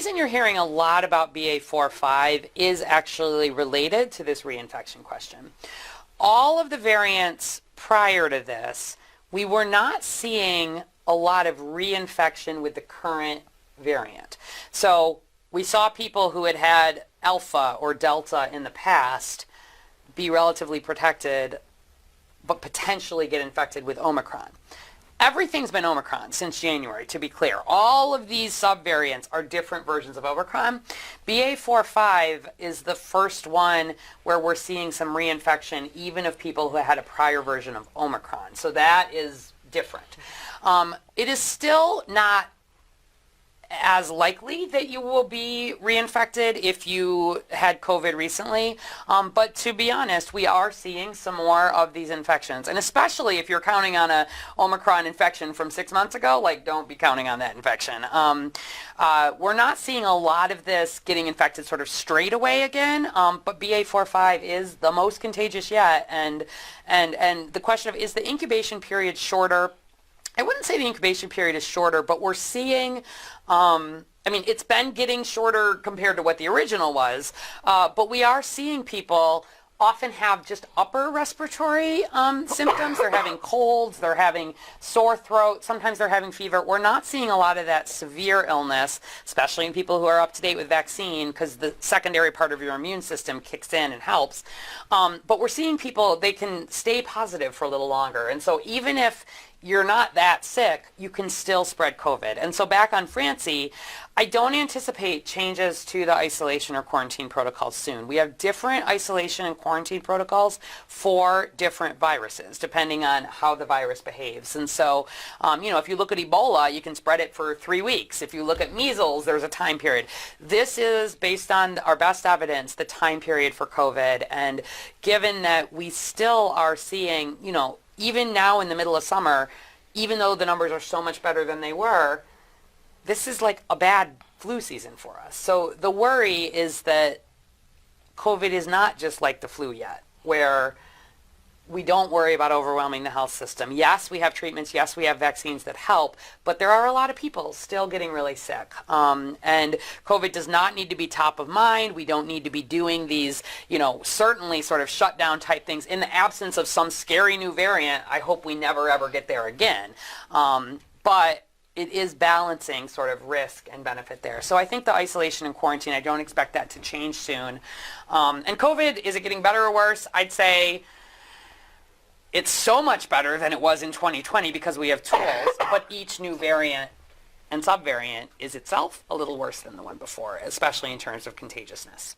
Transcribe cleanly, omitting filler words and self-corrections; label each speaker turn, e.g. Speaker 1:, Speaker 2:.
Speaker 1: reason you're hearing a lot about BA.4/5 is actually related to this reinfection question. All of the variants prior to this, we were not seeing a lot of reinfection with the current variant. So we saw people who had had Alpha or Delta in the past be relatively protected, but potentially get infected with Omicron. Everything's been Omicron since January, to be clear. All of these subvariants are different versions of Omicron. BA.4/5 is the first one where we're seeing some reinfection, even of people who had a prior version of Omicron. So that is different. It is still not as likely that you will be reinfected if you had COVID recently. But to be honest, we are seeing some more of these infections. And especially if you're counting on a Omicron infection from 6 months ago, like, don't be counting on that infection. We're not seeing a lot of this getting infected sort of straight away again, but BA.4/5 is the most contagious yet. And the question of, is the incubation period shorter? I wouldn't say the incubation period is shorter, but we're seeing, it's been getting shorter compared to what the original was, but we are seeing people often have just upper respiratory symptoms. They're having colds, they're having sore throat, sometimes they're having fever. We're not seeing a lot of that severe illness, especially in people who are up to date with vaccine, because the secondary part of your immune system kicks in and helps. But we're seeing people, they can stay positive for a little longer. And so even if you're not that sick, you can still spread COVID. And so back on Francie, I don't anticipate changes to the isolation or quarantine protocols soon. We have different isolation and quarantine protocols for different viruses, depending on how the virus behaves. And so, if you look at Ebola, you can spread it for 3 weeks. If you look at measles, there's a time period. This is, based on our best evidence, the time period for COVID. And given that we still are seeing, even now in the middle of summer, even though the numbers are so much better than they were, this is like a bad flu season for us. So the worry is that COVID is not just like the flu yet, where we don't worry about overwhelming the health system. Yes, we have treatments. Yes, we have vaccines that help, but there are a lot of people still getting really sick. And COVID does not need to be top of mind. We don't need to be doing these, certainly sort of shutdown type things. In the absence of some scary new variant, I hope we never ever get there again. But it is balancing sort of risk and benefit there. So I think the isolation and quarantine, I don't expect that to change soon. And COVID, is it getting better or worse? I'd say it's so much better than it was in 2020 because we have tools, but each new variant and subvariant is itself a little worse than the one before, especially in terms of contagiousness.